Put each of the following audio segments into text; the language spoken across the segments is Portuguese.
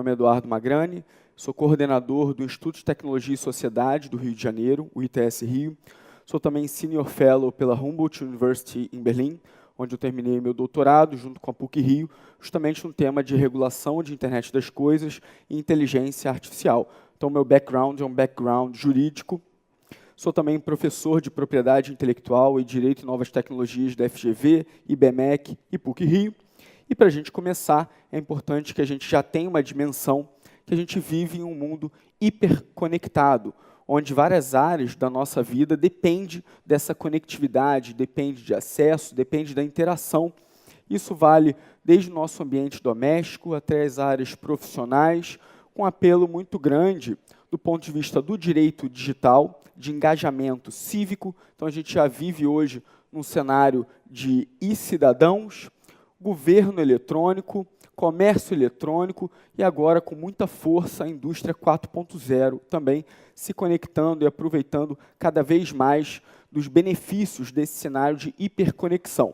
nome é Eduardo Magrani, sou coordenador do Instituto de Tecnologia e Sociedade do Rio de Janeiro, o ITS Rio. Sou também Senior Fellow pela Humboldt University em Berlim, onde eu terminei meu doutorado junto com a PUC-Rio, justamente no tema de regulação de internet das coisas e inteligência artificial. Então, meu background é um background jurídico. Sou também professor de propriedade intelectual e direito e novas tecnologias da FGV, IBMEC e PUC-Rio. E para a gente começar, é importante que a gente já tenha uma dimensão que a gente vive em um mundo hiperconectado, onde várias áreas da nossa vida dependem dessa conectividade, depende de acesso, depende da interação. Isso vale desde o nosso ambiente doméstico até as áreas profissionais, com um apelo muito grande do ponto de vista do direito digital, de engajamento cívico. Então, a gente já vive hoje num cenário de e-cidadãos, governo eletrônico, comércio eletrônico e agora, com muita força, a indústria 4.0 também se conectando e aproveitando cada vez mais dos benefícios desse cenário de hiperconexão.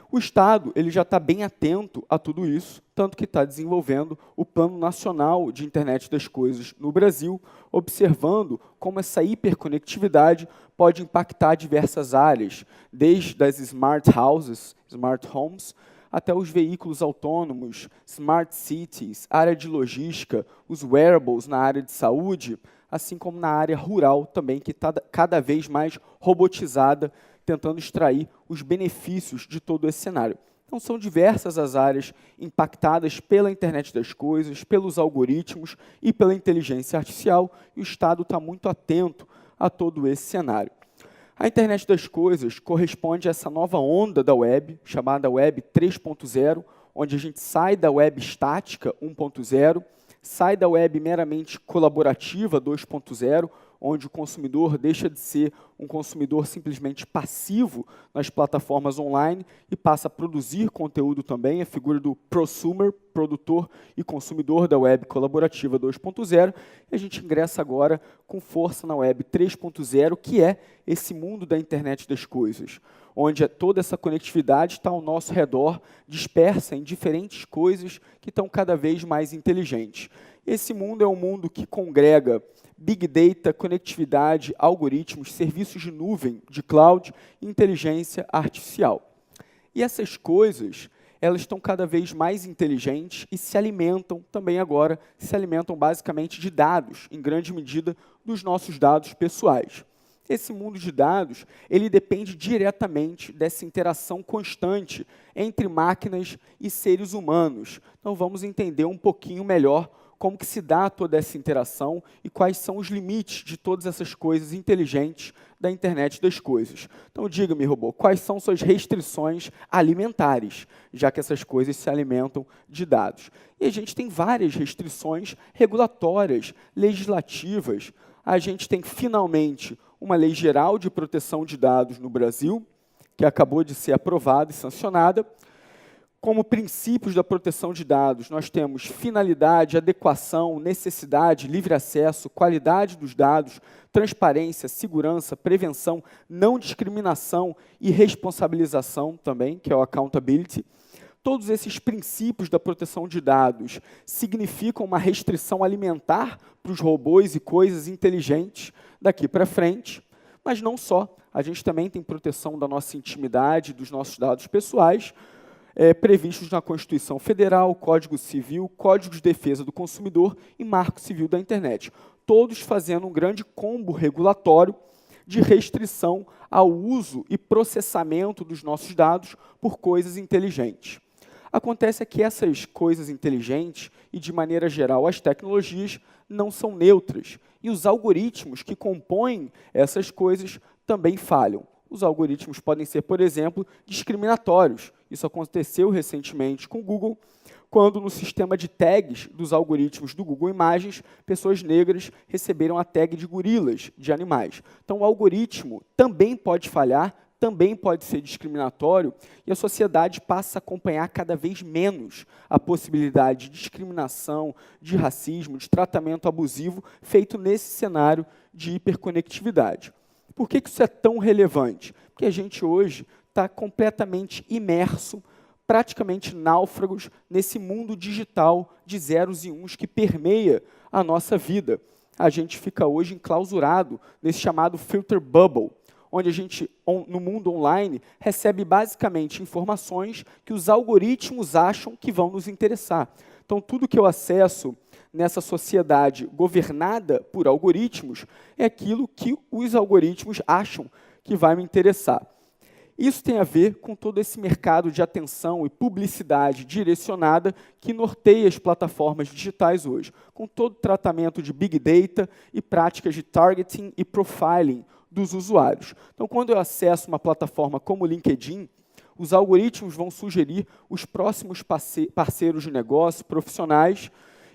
O Estado ele já está bem atento a tudo isso, tanto que está desenvolvendo o Plano Nacional de Internet das Coisas no Brasil, observando como essa hiperconectividade pode impactar diversas áreas, desde as smart houses, smart homes, até os veículos autônomos, smart cities, área de logística, os wearables na área de saúde, assim como na área rural também, que está cada vez mais robotizada, tentando extrair os benefícios de todo esse cenário. Então, são diversas as áreas impactadas pela internet das coisas, pelos algoritmos e pela inteligência artificial, e o Estado está muito atento a todo esse cenário. A internet das coisas corresponde a essa nova onda da web, chamada Web 3.0, onde a gente sai da web estática 1.0, sai da web meramente colaborativa 2.0, onde o consumidor deixa de ser um consumidor simplesmente passivo nas plataformas online e passa a produzir conteúdo também, a figura do prosumer, produtor e consumidor da web colaborativa 2.0, e a gente ingressa agora com força na web 3.0, que é esse mundo da internet das coisas, onde toda essa conectividade está ao nosso redor, dispersa em diferentes coisas que estão cada vez mais inteligentes. Esse mundo é um mundo que congrega Big Data, conectividade, algoritmos, serviços de nuvem, de cloud e inteligência artificial. E essas coisas, elas estão cada vez mais inteligentes e se alimentam também agora, se alimentam basicamente de dados, em grande medida dos nossos dados pessoais. Esse mundo de dados, ele depende diretamente dessa interação constante entre máquinas e seres humanos. Então, vamos entender um pouquinho melhor como que se dá toda essa interação e quais são os limites de todas essas coisas inteligentes da internet das coisas. Então, diga-me, robô, quais são suas restrições alimentares, já que essas coisas se alimentam de dados? E a gente tem várias restrições regulatórias, legislativas. A gente tem, finalmente, uma lei geral de proteção de dados no Brasil, que acabou de ser aprovada e sancionada. Como princípios da proteção de dados, nós temos finalidade, adequação, necessidade, livre acesso, qualidade dos dados, transparência, segurança, prevenção, não discriminação e responsabilização também, que é o accountability. Todos esses princípios da proteção de dados significam uma restrição alimentar para os robôs e coisas inteligentes daqui para frente, mas não só. A gente também tem proteção da nossa intimidade, dos nossos dados pessoais, previstos na Constituição Federal, Código Civil, Código de Defesa do Consumidor e Marco Civil da Internet, todos fazendo um grande combo regulatório de restrição ao uso e processamento dos nossos dados por coisas inteligentes. Acontece que essas coisas inteligentes, e de maneira geral as tecnologias, não são neutras, e os algoritmos que compõem essas coisas também falham. Os algoritmos podem ser, por exemplo, discriminatórios. Isso aconteceu recentemente com o Google, quando no sistema de tags dos algoritmos do Google Imagens, pessoas negras receberam a tag de gorilas, de animais. Então, o algoritmo também pode falhar, também pode ser discriminatório, e a sociedade passa a acompanhar cada vez menos a possibilidade de discriminação, de racismo, de tratamento abusivo feito nesse cenário de hiperconectividade. Por que isso é tão relevante? Porque a gente hoje está completamente imerso praticamente náufragos nesse mundo digital de zeros e uns que permeia a nossa vida. A gente fica hoje enclausurado nesse chamado filter bubble, onde a gente, no mundo online, recebe basicamente informações que os algoritmos acham que vão nos interessar. Então, tudo que eu acesso nessa sociedade governada por algoritmos é aquilo que os algoritmos acham que vai me interessar. Isso tem a ver com todo esse mercado de atenção e publicidade direcionada que norteia as plataformas digitais hoje, com todo o tratamento de Big Data e práticas de targeting e profiling dos usuários. Então, quando eu acesso uma plataforma como o LinkedIn, os algoritmos vão sugerir os próximos parceiros de negócio, profissionais.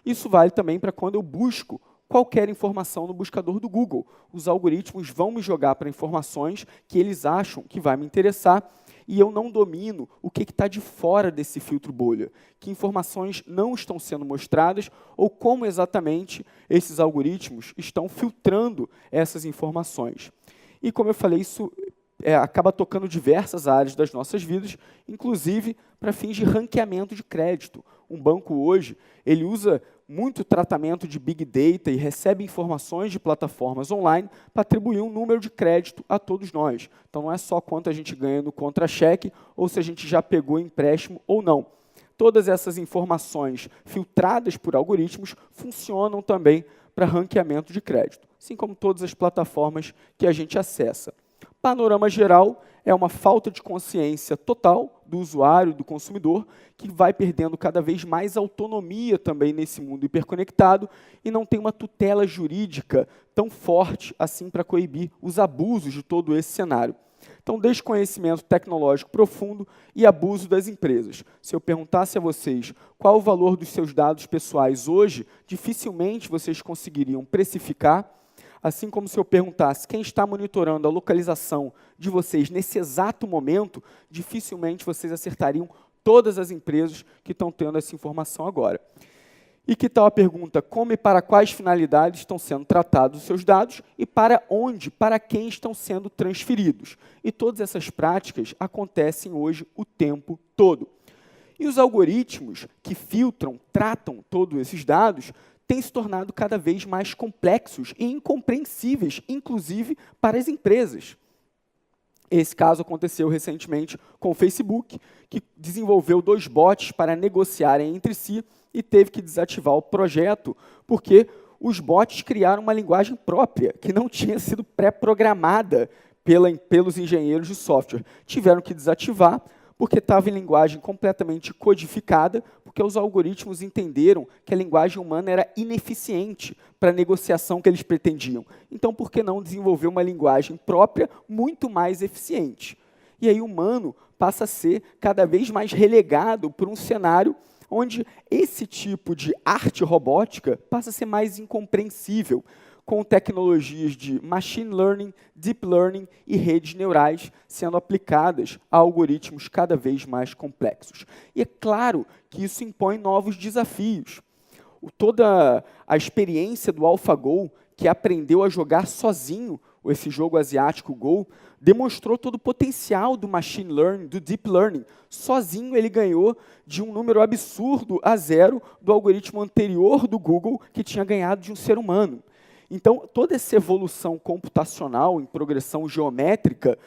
Isso vale também para quando eu busco qualquer informação no buscador do Google. Os algoritmos vão me jogar para informações que eles acham que vai me interessar e eu não domino o que está de fora desse filtro bolha, que informações não estão sendo mostradas ou como exatamente esses algoritmos estão filtrando essas informações. E, como eu falei, isso acaba tocando diversas áreas das nossas vidas, inclusive para fins de ranqueamento de crédito. Um banco hoje, ele usa muito tratamento de Big Data e recebe informações de plataformas online para atribuir um número de crédito a todos nós. Então, não é só quanto a gente ganha no contra-cheque ou se a gente já pegou empréstimo ou não. Todas essas informações filtradas por algoritmos funcionam também para ranqueamento de crédito, assim como todas as plataformas que a gente acessa. Panorama geral é uma falta de consciência total do usuário, do consumidor, que vai perdendo cada vez mais autonomia também nesse mundo hiperconectado e não tem uma tutela jurídica tão forte assim para coibir os abusos de todo esse cenário. Então, desconhecimento tecnológico profundo e abuso das empresas. Se eu perguntasse a vocês qual o valor dos seus dados pessoais hoje, dificilmente vocês conseguiriam precificar. Assim como se eu perguntasse quem está monitorando a localização de vocês nesse exato momento, dificilmente vocês acertariam todas as empresas que estão tendo essa informação agora. E que tal a pergunta, como e para quais finalidades estão sendo tratados os seus dados e para onde, para quem estão sendo transferidos? E todas essas práticas acontecem hoje o tempo todo. E os algoritmos que filtram, tratam todos esses dados, têm se tornado cada vez mais complexos e incompreensíveis, inclusive para as empresas. Esse caso aconteceu recentemente com o Facebook, que desenvolveu 2 bots para negociarem entre si e teve que desativar o projeto, porque os bots criaram uma linguagem própria, que não tinha sido pré-programada pelos engenheiros de software. Tiveram que desativar, porque estava em linguagem completamente codificada, porque os algoritmos entenderam que a linguagem humana era ineficiente para a negociação que eles pretendiam. Então, por que não desenvolver uma linguagem própria muito mais eficiente? E aí o humano passa a ser cada vez mais relegado por um cenário onde esse tipo de arte robótica passa a ser mais incompreensível, com tecnologias de machine learning, deep learning e redes neurais sendo aplicadas a algoritmos cada vez mais complexos. E é claro que isso impõe novos desafios. Toda a experiência do AlphaGo, que aprendeu a jogar sozinho esse jogo asiático Go, demonstrou todo o potencial do machine learning, do deep learning. Sozinho ele ganhou de um número absurdo a 0 do algoritmo anterior do Google, que tinha ganhado de um ser humano. Então, toda essa evolução computacional em progressão geométrica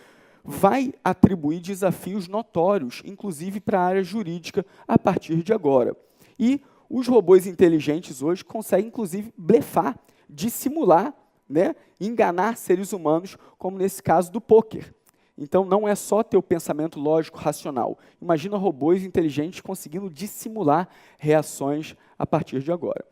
vai atribuir desafios notórios, inclusive para a área jurídica, a partir de agora. E os robôs inteligentes hoje conseguem, inclusive, blefar, dissimular, né, enganar seres humanos, como nesse caso do pôquer. Então, não é só ter o pensamento lógico racional. Imagina robôs inteligentes conseguindo dissimular reações a partir de agora.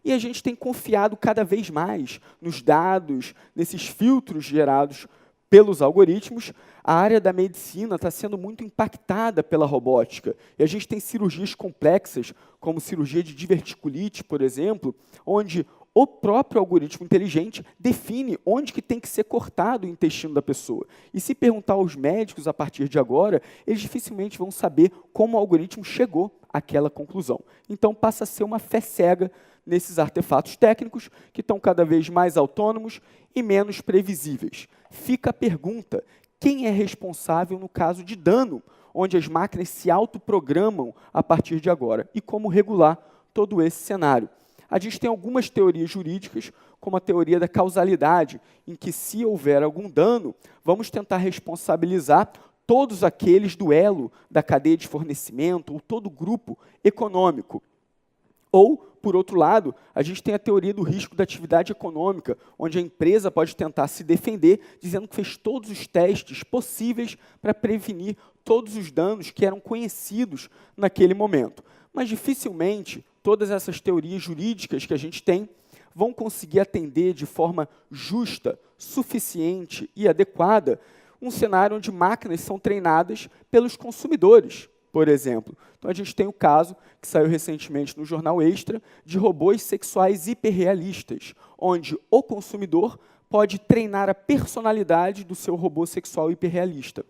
E a gente tem confiado cada vez mais nos dados, nesses filtros gerados pelos algoritmos. A área da medicina está sendo muito impactada pela robótica. E a gente tem cirurgias complexas, como cirurgia de diverticulite, por exemplo, onde o próprio algoritmo inteligente define onde que tem que ser cortado o intestino da pessoa. E se perguntar aos médicos a partir de agora, eles dificilmente vão saber como o algoritmo chegou àquela conclusão. Então, passa a ser uma fé cega nesses artefatos técnicos que estão cada vez mais autônomos e menos previsíveis. Fica a pergunta, quem é responsável no caso de dano, onde as máquinas se autoprogramam a partir de agora, e como regular todo esse cenário. A gente tem algumas teorias jurídicas, como a teoria da causalidade, em que, se houver algum dano, vamos tentar responsabilizar todos aqueles do elo da cadeia de fornecimento ou todo grupo econômico. Ou, por outro lado, a gente tem a teoria do risco da atividade econômica, onde a empresa pode tentar se defender, dizendo que fez todos os testes possíveis para prevenir todos os danos que eram conhecidos naquele momento. Mas, dificilmente, todas essas teorias jurídicas que a gente tem vão conseguir atender de forma justa, suficiente e adequada um cenário onde máquinas são treinadas pelos consumidores, por exemplo. Então, a gente tem o caso, que saiu recentemente no Jornal Extra, de robôs sexuais hiperrealistas, onde o consumidor pode treinar a personalidade do seu robô sexual hiperrealista.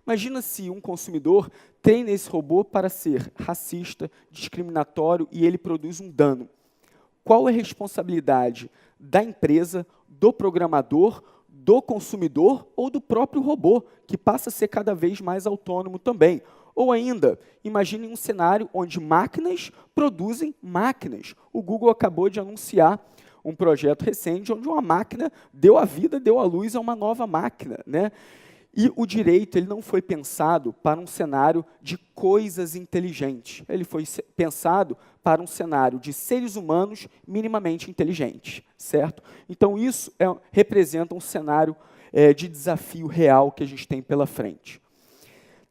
Imagina se um consumidor treina esse robô para ser racista, discriminatório e ele produz um dano. Qual é a responsabilidade da empresa, do programador, do consumidor ou do próprio robô, que passa a ser cada vez mais autônomo também? Ou ainda, imagine um cenário onde máquinas produzem máquinas. O Google acabou de anunciar um projeto recente onde uma máquina deu a vida, deu a luz a uma nova máquina, né? E o direito ele não foi pensado para um cenário de coisas inteligentes. Ele foi pensado para um cenário de seres humanos minimamente inteligentes, certo? Então, isso representa um cenário de desafio real que a gente tem pela frente.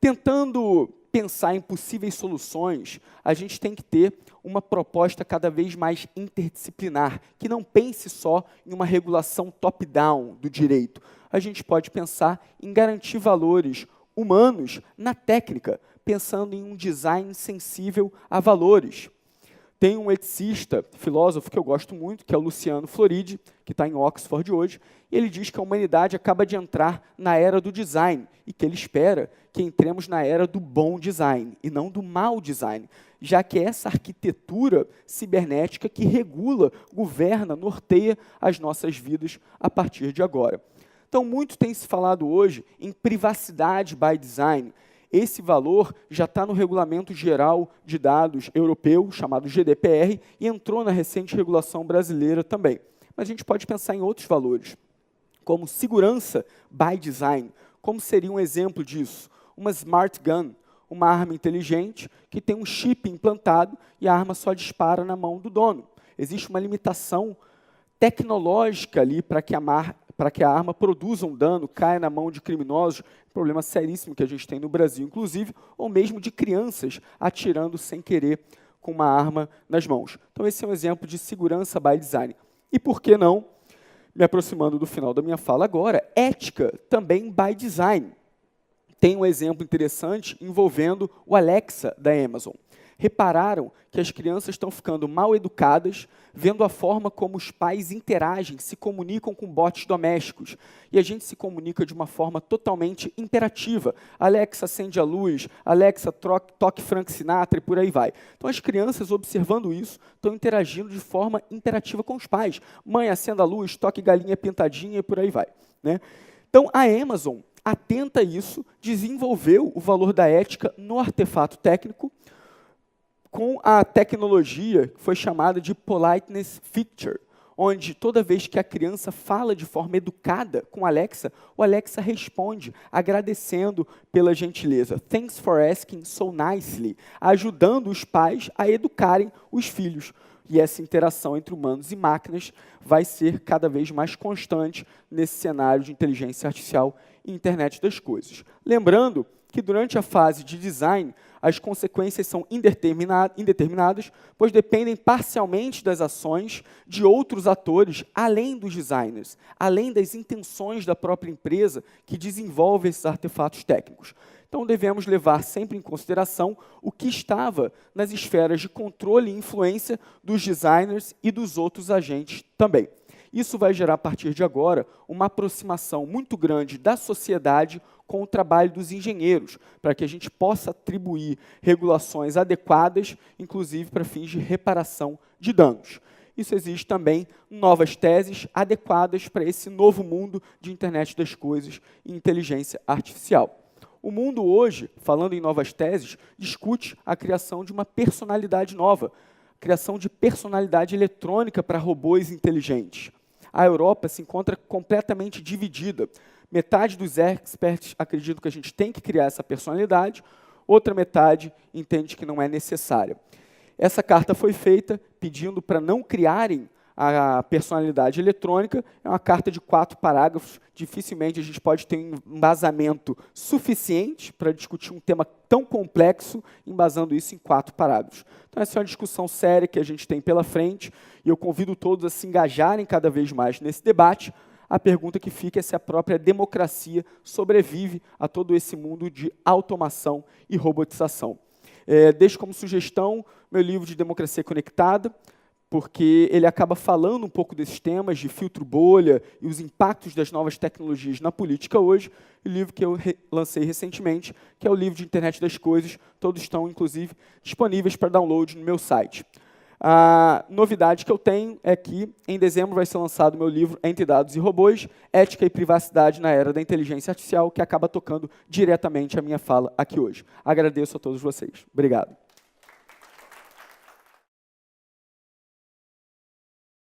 Tentando pensar em possíveis soluções, a gente tem que ter uma proposta cada vez mais interdisciplinar, que não pense só em uma regulação top-down do direito. A gente pode pensar em garantir valores humanos na técnica, pensando em um design sensível a valores. Tem um eticista, filósofo que eu gosto muito, que é o Luciano Floridi, que está em Oxford hoje, e ele diz que a humanidade acaba de entrar na era do design, e que ele espera que entremos na era do bom design, e não do mau design, já que é essa arquitetura cibernética que regula, governa, norteia as nossas vidas a partir de agora. Então, muito tem se falado hoje em privacidade by design. Esse valor já está no Regulamento Geral de Dados Europeu, chamado GDPR, e entrou na recente regulação brasileira também. Mas a gente pode pensar em outros valores, como segurança by design. Como seria um exemplo disso? Uma smart gun, uma arma inteligente que tem um chip implantado e a arma só dispara na mão do dono. Existe uma limitação tecnológica ali para que a arma produza um dano, caia na mão de criminosos, problema seríssimo que a gente tem no Brasil, inclusive, ou mesmo de crianças atirando sem querer com uma arma nas mãos. Então, esse é um exemplo de segurança by design. E por que não, me aproximando do final da minha fala agora, ética também by design. Tem um exemplo interessante envolvendo o Alexa da Amazon. Repararam que as crianças estão ficando mal educadas, vendo a forma como os pais interagem, se comunicam com bots domésticos. E a gente se comunica de uma forma totalmente imperativa. Alexa, acende a luz, Alexa, toque Frank Sinatra e por aí vai. Então, as crianças, observando isso, estão interagindo de forma imperativa com os pais. Mãe, acenda a luz, toque galinha pintadinha e por aí vai, né? Então, a Amazon, atenta a isso, desenvolveu o valor da ética no artefato técnico, com a tecnologia que foi chamada de Politeness Feature, onde toda vez que a criança fala de forma educada com o Alexa responde agradecendo pela gentileza. Thanks for asking so nicely, ajudando os pais a educarem os filhos. E essa interação entre humanos e máquinas vai ser cada vez mais constante nesse cenário de inteligência artificial e internet das coisas. Lembrando que durante a fase de design, as consequências são indeterminadas, pois dependem parcialmente das ações de outros atores, além dos designers, além das intenções da própria empresa que desenvolve esses artefatos técnicos. Então, devemos levar sempre em consideração o que estava nas esferas de controle e influência dos designers e dos outros agentes também. Isso vai gerar, a partir de agora, uma aproximação muito grande da sociedade com o trabalho dos engenheiros, para que a gente possa atribuir regulações adequadas, inclusive para fins de reparação de danos. Isso exige também novas teses adequadas para esse novo mundo de internet das coisas e inteligência artificial. O mundo hoje, falando em novas teses, discute a criação de uma personalidade nova, criação de personalidade eletrônica para robôs inteligentes. A Europa se encontra completamente dividida. Metade dos experts acreditam que a gente tem que criar essa personalidade, outra metade entende que não é necessária. Essa carta foi feita pedindo para não criarem a personalidade eletrônica. É uma carta de 4 parágrafos. Dificilmente a gente pode ter um embasamento suficiente para discutir um tema tão complexo, embasando isso em 4 parágrafos. Então, essa é uma discussão séria que a gente tem pela frente, e eu convido todos a se engajarem cada vez mais nesse debate. A pergunta que fica é se a própria democracia sobrevive a todo esse mundo de automação e robotização. Deixo como sugestão meu livro de Democracia Conectada, porque ele acaba falando um pouco desses temas de filtro bolha e os impactos das novas tecnologias na política hoje. O livro que eu lancei recentemente, que é o livro de Internet das Coisas, todos estão, inclusive, disponíveis para download no meu site. A novidade que eu tenho é que, em dezembro, vai ser lançado o meu livro Entre Dados e Robôs, Ética e Privacidade na Era da Inteligência Artificial, que acaba tocando diretamente a minha fala aqui hoje. Agradeço a todos vocês. Obrigado.